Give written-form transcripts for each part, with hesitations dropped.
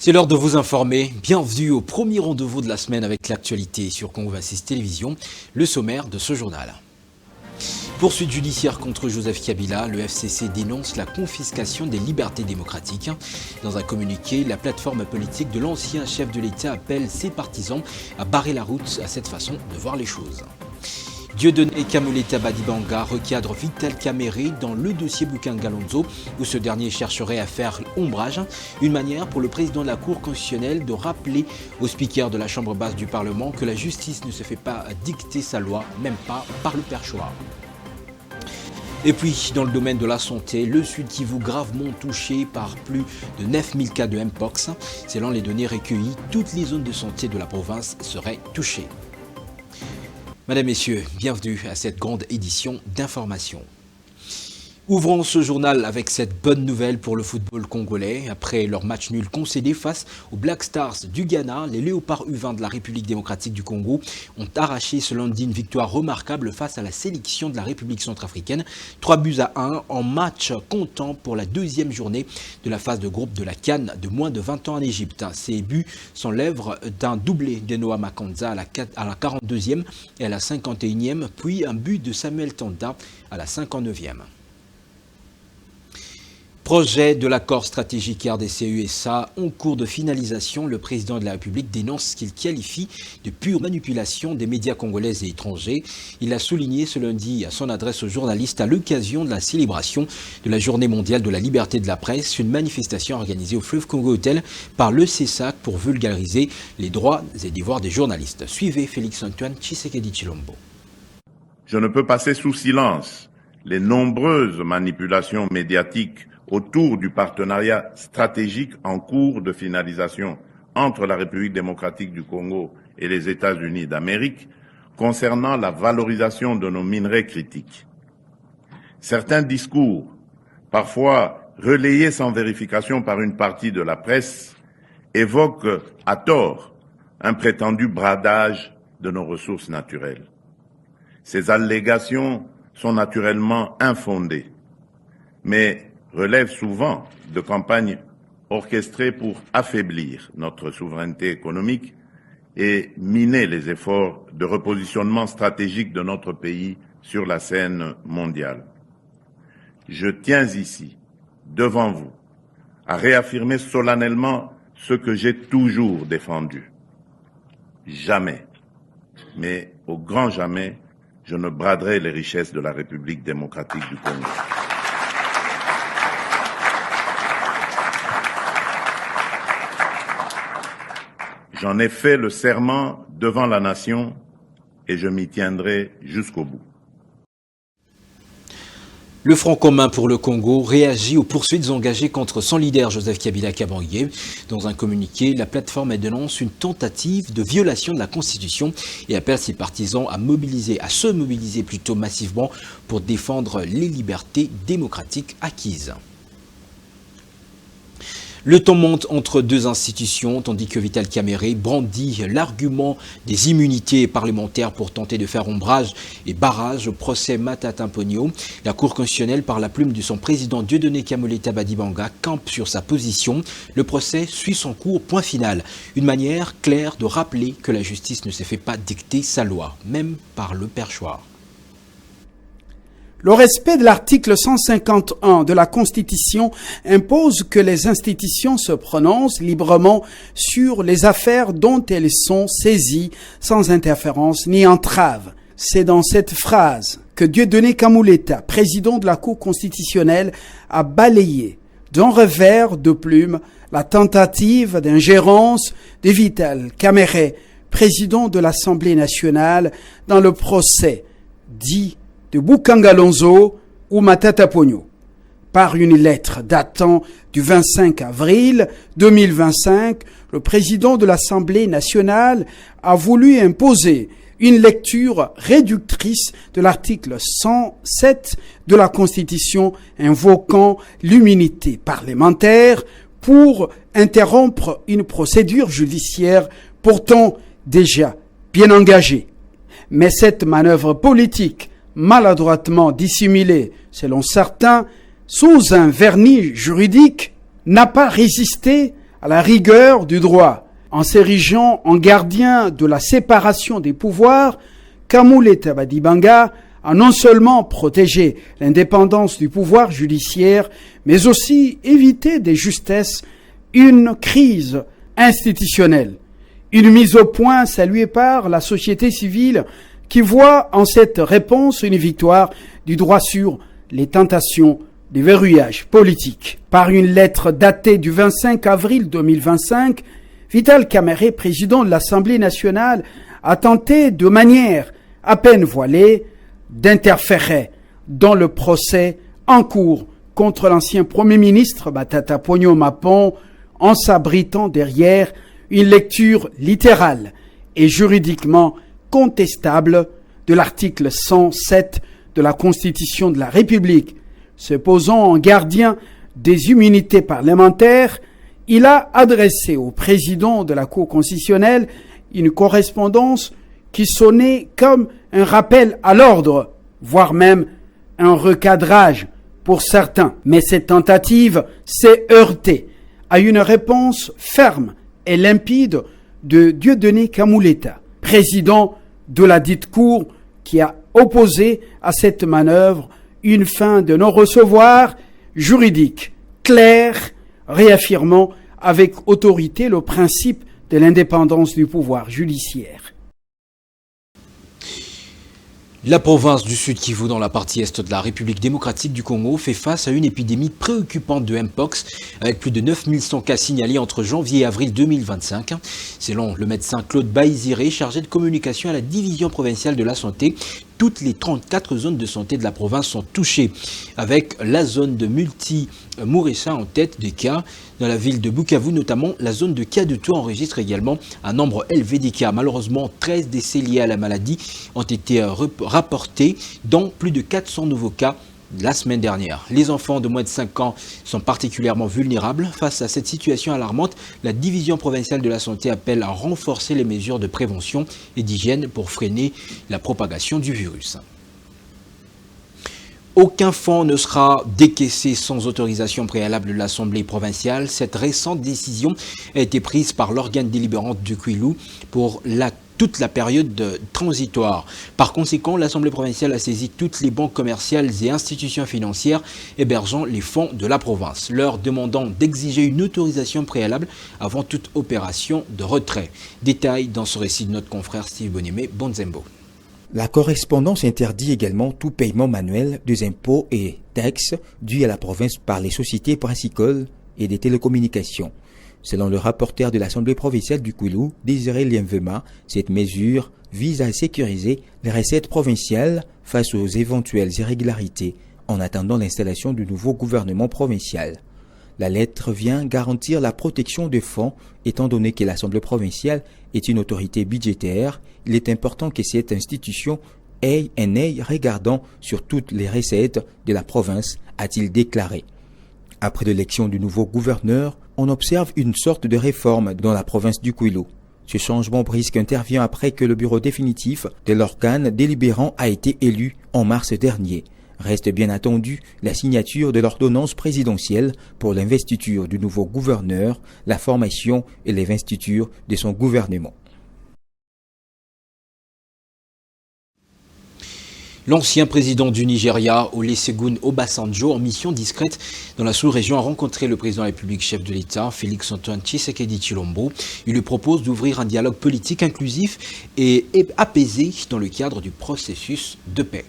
C'est l'heure de vous informer. Bienvenue au premier rendez-vous de la semaine avec l'actualité sur Congo 26 Télévision, le sommaire de ce journal. Poursuite judiciaire contre Joseph Kabila, le FCC dénonce la confiscation des libertés démocratiques. Dans un communiqué, la plateforme politique de l'ancien chef de l'État appelle ses partisans à barrer la route à cette façon de voir les choses. Dieudonné Kamoleta Badibanga recadre Vital Kamerhe dans le dossier Bukangalonzo où ce dernier chercherait à faire ombrage, une manière pour le président de la Cour constitutionnelle de rappeler au speaker de la Chambre basse du Parlement que la justice ne se fait pas dicter sa loi, même pas par le perchoir. Et puis, dans le domaine de la santé, le Sud Kivu gravement touché par plus de 9000 cas de Mpox. Selon les données recueillies, toutes les zones de santé de la province seraient touchées. Mesdames, Messieurs, bienvenue à cette grande édition d'information. Ouvrons ce journal avec cette bonne nouvelle pour le football congolais. Après leur match nul concédé face aux Black Stars du Ghana, les Léopards U20 de la République démocratique du Congo ont arraché ce lundi une victoire remarquable face à la sélection de la République centrafricaine. 3-1 en match comptant pour la deuxième journée de la phase de groupe de la CAN de moins de 20 ans en Égypte. Ces buts sont l'œuvre d'un doublé de Noah Makanza à la 42e et à la 51e, puis un but de Samuel Tanda à la 59e. Projet de l'accord stratégique RDC-USA en cours de finalisation, le président de la République dénonce ce qu'il qualifie de pure manipulation des médias congolais et étrangers. Il a souligné ce lundi à son adresse aux journalistes à l'occasion de la célébration de la Journée mondiale de la liberté de la presse, une manifestation organisée au Fleuve Congo Hotel par le CESAC pour vulgariser les droits et devoirs des journalistes. Suivez Félix-Antoine Tshisekedi Tshilombo. Je ne peux passer sous silence les nombreuses manipulations médiatiques autour du partenariat stratégique en cours de finalisation entre la République démocratique du Congo et les États-Unis d'Amérique concernant la valorisation de nos minerais critiques. Certains discours, parfois relayés sans vérification par une partie de la presse, évoquent à tort un prétendu bradage de nos ressources naturelles. Ces allégations sont naturellement infondées, mais relève souvent de campagnes orchestrées pour affaiblir notre souveraineté économique et miner les efforts de repositionnement stratégique de notre pays sur la scène mondiale. Je tiens ici, devant vous, à réaffirmer solennellement ce que j'ai toujours défendu. Jamais, mais au grand jamais, je ne braderai les richesses de la République démocratique du Congo. J'en ai fait le serment devant la nation et je m'y tiendrai jusqu'au bout. Le Front commun pour le Congo réagit aux poursuites engagées contre son leader Joseph Kabila Kabange. Dans un communiqué, la plateforme dénonce une tentative de violation de la Constitution et appelle ses partisans à se mobiliser plutôt massivement pour défendre les libertés démocratiques acquises. Le ton monte entre deux institutions, tandis que Vital Kamerhe brandit l'argument des immunités parlementaires pour tenter de faire ombrage et barrage au procès Matata Ponyo. La Cour constitutionnelle, par la plume de son président Dieudonné Kamoleta Badibanga, campe sur sa position. Le procès suit son cours, point final. Une manière claire de rappeler que la justice ne se fait pas dicter sa loi, même par le perchoir. Le respect de l'article 151 de la Constitution impose que les institutions se prononcent librement sur les affaires dont elles sont saisies sans interférence ni entrave. C'est dans cette phrase que Dieudonné Kamoleta, président de la Cour constitutionnelle, a balayé d'un revers de plume la tentative d'ingérence de Vital Kamerhe, président de l'Assemblée nationale, dans le procès dit de Bukangalonzo ou Matata Ponyo. Par une lettre datant du 25 avril 2025, le président de l'Assemblée nationale a voulu imposer une lecture réductrice de l'article 107 de la Constitution invoquant l'immunité parlementaire pour interrompre une procédure judiciaire pourtant déjà bien engagée. Mais cette manœuvre politique maladroitement dissimulée, selon certains, sous un vernis juridique, n'a pas résisté à la rigueur du droit. En s'érigeant en gardien de la séparation des pouvoirs, Kamuleta Badibanga a non seulement protégé l'indépendance du pouvoir judiciaire, mais aussi évité de justesse une crise institutionnelle. Une mise au point saluée par la société civile qui voit en cette réponse une victoire du droit sur les tentations du verrouillage politique. Par une lettre datée du 25 avril 2025, Vital Kamerhe, président de l'Assemblée nationale, a tenté de manière à peine voilée d'interférer dans le procès en cours contre l'ancien Premier ministre Matata Ponyo Mapon en s'abritant derrière une lecture littérale et juridiquement contestable de l'article 107 de la Constitution de la République. Se posant en gardien des immunités parlementaires, il a adressé au président de la Cour constitutionnelle une correspondance qui sonnait comme un rappel à l'ordre, voire même un recadrage pour certains. Mais cette tentative s'est heurtée à une réponse ferme et limpide de Dieudonné Kamuleta, président de la dite Cour, qui a opposé à cette manœuvre une fin de non-recevoir juridique claire, réaffirmant avec autorité le principe de l'indépendance du pouvoir judiciaire. La province du Sud Kivu, dans la partie est de la République démocratique du Congo, fait face à une épidémie préoccupante de Mpox, avec plus de 9100 cas signalés entre janvier et avril 2025. Selon le médecin Claude Baïziré, chargé de communication à la division provinciale de la santé, toutes les 34 zones de santé de la province sont touchées, avec la zone de Multi-Mouressa en tête des cas. Dans la ville de Bukavu, notamment, la zone de Kadutu enregistre également un nombre élevé des cas. Malheureusement, 13 décès liés à la maladie ont été rapportés, dont plus de 400 nouveaux cas la semaine dernière. Les enfants de moins de 5 ans sont particulièrement vulnérables. Face à cette situation alarmante, la division provinciale de la santé appelle à renforcer les mesures de prévention et d'hygiène pour freiner la propagation du virus. Aucun fonds ne sera décaissé sans autorisation préalable de l'Assemblée provinciale. Cette récente décision a été prise par l'organe délibérant du Kwilu pour toute la période transitoire. Par conséquent, l'Assemblée provinciale a saisi toutes les banques commerciales et institutions financières hébergeant les fonds de la province, leur demandant d'exiger une autorisation préalable avant toute opération de retrait. Détail dans ce récit de notre confrère Steve Bonimé Bonzembo. La correspondance interdit également tout paiement manuel des impôts et taxes dus à la province par les sociétés brassicoles et des télécommunications. Selon le rapporteur de l'Assemblée provinciale du Kwilu, Désiré Lienvema, cette mesure vise à sécuriser les recettes provinciales face aux éventuelles irrégularités en attendant l'installation du nouveau gouvernement provincial. La lettre vient garantir la protection des fonds, étant donné que l'Assemblée provinciale est une autorité budgétaire. Il est important que cette institution ait un œil regardant sur toutes les recettes de la province, a-t-il déclaré. Après l'élection du nouveau gouverneur, on observe une sorte de réforme dans la province du Kwilu. Ce changement brusque intervient après que le bureau définitif de l'organe délibérant a été élu en mars dernier. Reste bien entendu la signature de l'ordonnance présidentielle pour l'investiture du nouveau gouverneur, la formation et l'investiture de son gouvernement. L'ancien président du Nigeria, Olusegun Obasanjo, en mission discrète dans la sous-région, a rencontré le président de la République, chef de l'État, Félix-Antoine Tshisekedi Tshilombo. Il lui propose d'ouvrir un dialogue politique inclusif et apaisé dans le cadre du processus de paix.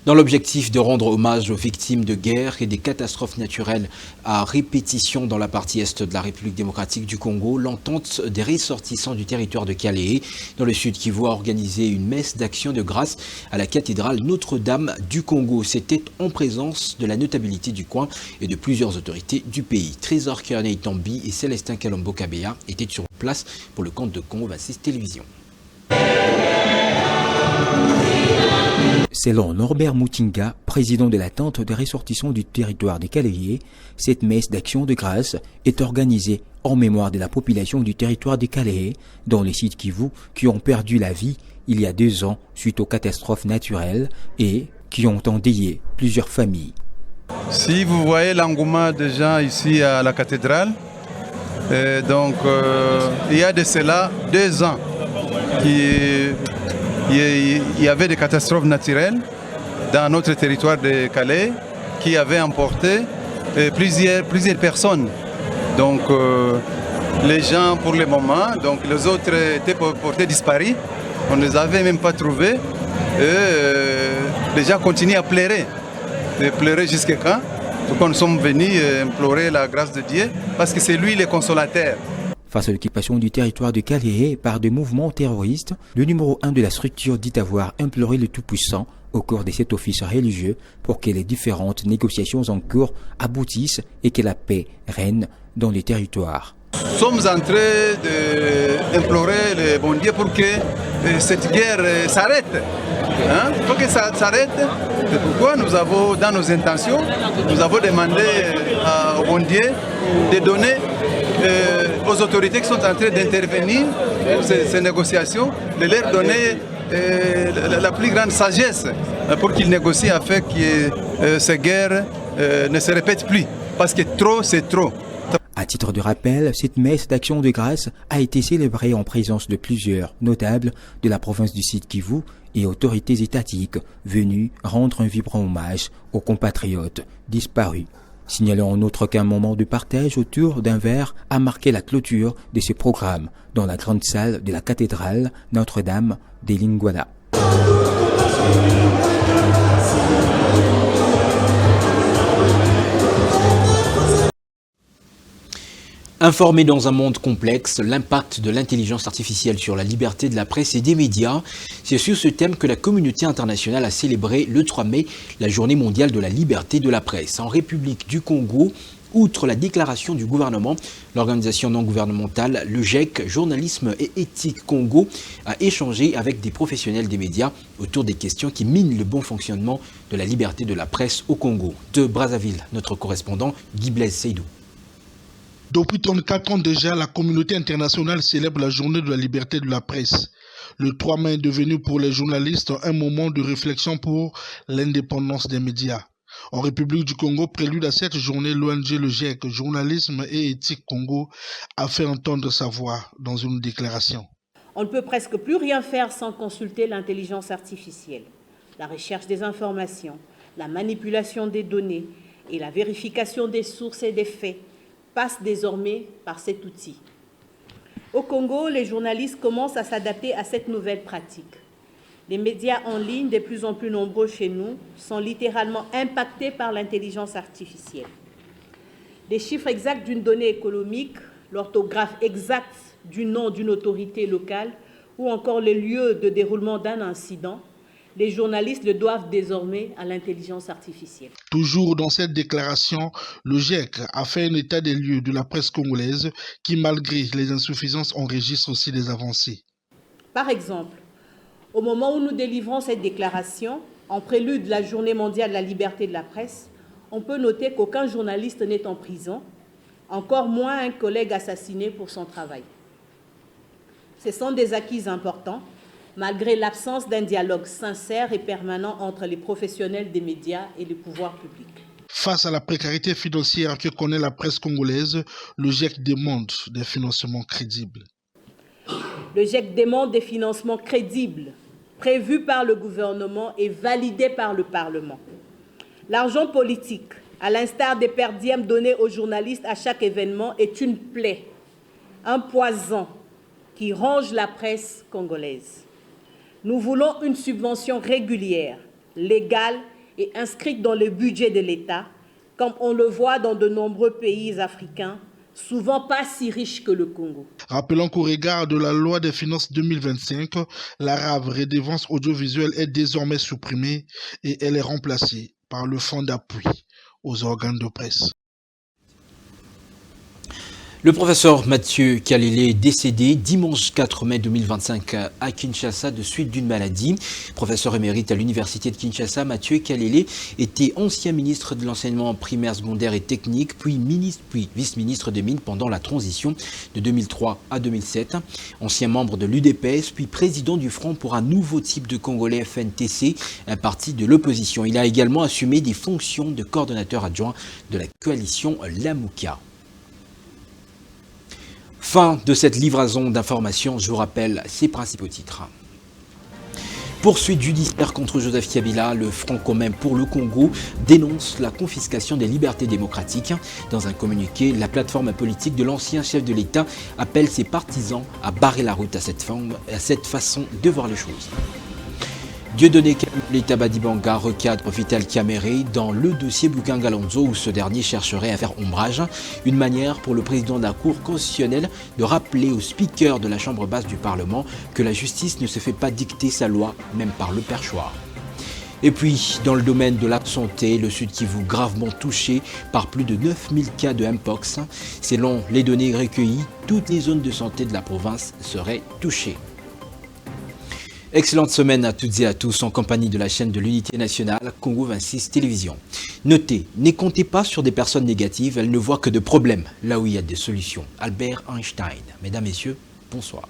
Dans l'objectif de rendre hommage aux victimes de guerre et des catastrophes naturelles à répétition dans la partie est de la République démocratique du Congo, l'entente des ressortissants du territoire de Kalehe, dans le sud Kivu, a organisé une messe d'action de grâce à la cathédrale Notre-Dame du Congo. C'était en présence de la notabilité du coin et de plusieurs autorités du pays. Trésor Kearney Tambi et Célestin Kalombo Kabeya étaient sur place pour le compte de Congo 26 Télévision. Selon Norbert Mutinga, président de la tente des ressortissants du territoire de Kalehe, cette messe d'action de grâce est organisée en mémoire de la population du territoire de Kalehe, dans les sites Kivu qui ont perdu la vie il y a 2 ans suite aux catastrophes naturelles et qui ont endeuillé plusieurs familles. Si vous voyez l'engouement des gens ici à la cathédrale, il y a de cela 2 ans qu'il y avait des catastrophes naturelles dans notre territoire de Calais qui avaient emporté plusieurs personnes. Donc les gens pour le moment, donc les autres étaient portés disparus, on ne les avait même pas trouvés. Les gens continuent à pleurer. Et pleurer jusqu'à quand? Donc nous sommes venus implorer la grâce de Dieu parce que c'est lui le consolateur. Face à l'occupation du territoire de Calais par des mouvements terroristes, le numéro 1 de la structure dit avoir imploré le Tout-Puissant au cours de cet office religieux pour que les différentes négociations en cours aboutissent et que la paix règne dans les territoires. Nous sommes en train d'implorer le bon Dieu pour que cette guerre s'arrête. Il faut que ça s'arrête. C'est pourquoi nous avons, dans nos intentions, nous avons demandé au bon Dieu de donner aux autorités qui sont en train d'intervenir pour ces négociations, de leur donner la plus grande sagesse pour qu'ils négocient afin que ces guerres ne se répètent plus. Parce que trop, c'est trop. À titre de rappel, cette messe d'action de grâce a été célébrée en présence de plusieurs notables de la province du Sud Kivu et autorités étatiques venus rendre un vibrant hommage aux compatriotes disparus. Signalons en outre qu'un moment de partage autour d'un verre a marqué la clôture de ce programme dans la grande salle de la cathédrale Notre-Dame de Lingwala. Informer dans un monde complexe, l'impact de l'intelligence artificielle sur la liberté de la presse et des médias, c'est sur ce thème que la communauté internationale a célébré le 3 mai la journée mondiale de la liberté de la presse. En République du Congo, outre la déclaration du gouvernement, l'organisation non gouvernementale, le GIEC, Journalisme et Éthique Congo, a échangé avec des professionnels des médias autour des questions qui minent le bon fonctionnement de la liberté de la presse au Congo. De Brazzaville, notre correspondant Guy Blaise Seydou. Depuis 34 ans déjà, la communauté internationale célèbre la journée de la liberté de la presse. Le 3 mai est devenu pour les journalistes un moment de réflexion pour l'indépendance des médias. En République du Congo, prélude à cette journée, l'ONG Le GIEC, Journalisme et Éthique Congo, a fait entendre sa voix dans une déclaration. On ne peut presque plus rien faire sans consulter l'intelligence artificielle. La recherche des informations, la manipulation des données et la vérification des sources et des faits passe désormais par cet outil. Au Congo, les journalistes commencent à s'adapter à cette nouvelle pratique. Les médias en ligne, de plus en plus nombreux chez nous, sont littéralement impactés par l'intelligence artificielle. Les chiffres exacts d'une donnée économique, l'orthographe exacte du nom d'une autorité locale ou encore les lieux de déroulement d'un incident, les journalistes le doivent désormais à l'intelligence artificielle. Toujours dans cette déclaration, le GIEC a fait un état des lieux de la presse congolaise qui, malgré les insuffisances, enregistre aussi des avancées. Par exemple, au moment où nous délivrons cette déclaration, en prélude de la Journée mondiale de la liberté de la presse, on peut noter qu'aucun journaliste n'est en prison, encore moins un collègue assassiné pour son travail. Ce sont des acquis importants, malgré l'absence d'un dialogue sincère et permanent entre les professionnels des médias et le pouvoir public. Face à la précarité financière que connaît la presse congolaise, le GIEC demande des financements crédibles. Le GIEC demande des financements crédibles, prévus par le gouvernement et validés par le Parlement. L'argent politique, à l'instar des perdièmes donnés aux journalistes à chaque événement, est une plaie, un poison qui ronge la presse congolaise. Nous voulons une subvention régulière, légale et inscrite dans le budget de l'État, comme on le voit dans de nombreux pays africains, souvent pas si riches que le Congo. Rappelons qu'au regard de la loi des finances 2025, la RAV, redevance audiovisuelle, est désormais supprimée et elle est remplacée par le fonds d'appui aux organes de presse. Le professeur Mathieu Kalele est décédé dimanche 4 mai 2025 à Kinshasa de suite d'une maladie. Professeur émérite à l'université de Kinshasa, Mathieu Kalele était ancien ministre de l'enseignement primaire, secondaire et technique, puis vice-ministre des Mines pendant la transition de 2003 à 2007. Ancien membre de l'UDPS, puis président du Front pour un nouveau type de Congolais FNTC, un parti de l'opposition. Il a également assumé des fonctions de coordonnateur adjoint de la coalition Lamouka. Fin de cette livraison d'informations, je vous rappelle ses principaux titres. Poursuite judiciaire contre Joseph Kabila, le Front commun pour le Congo dénonce la confiscation des libertés démocratiques. Dans un communiqué, la plateforme politique de l'ancien chef de l'État appelle ses partisans à barrer la route à cette façon de voir les choses. Dieudonné Tabadibanga recadre Vital Kamere dans le dossier Bukangalonzo où ce dernier chercherait à faire ombrage. Une manière pour le président de la Cour constitutionnelle de rappeler au speaker de la Chambre basse du Parlement que la justice ne se fait pas dicter sa loi, même par le perchoir. Et puis, dans le domaine de la santé, le Sud Kivu gravement touché par plus de 9000 cas de Mpox. Selon les données recueillies, toutes les zones de santé de la province seraient touchées. Excellente semaine à toutes et à tous en compagnie de la chaîne de l'Unité nationale Congo 26 Télévision. Notez, ne comptez pas sur des personnes négatives, elles ne voient que de problèmes là où il y a des solutions. Albert Einstein. Mesdames, Messieurs, bonsoir.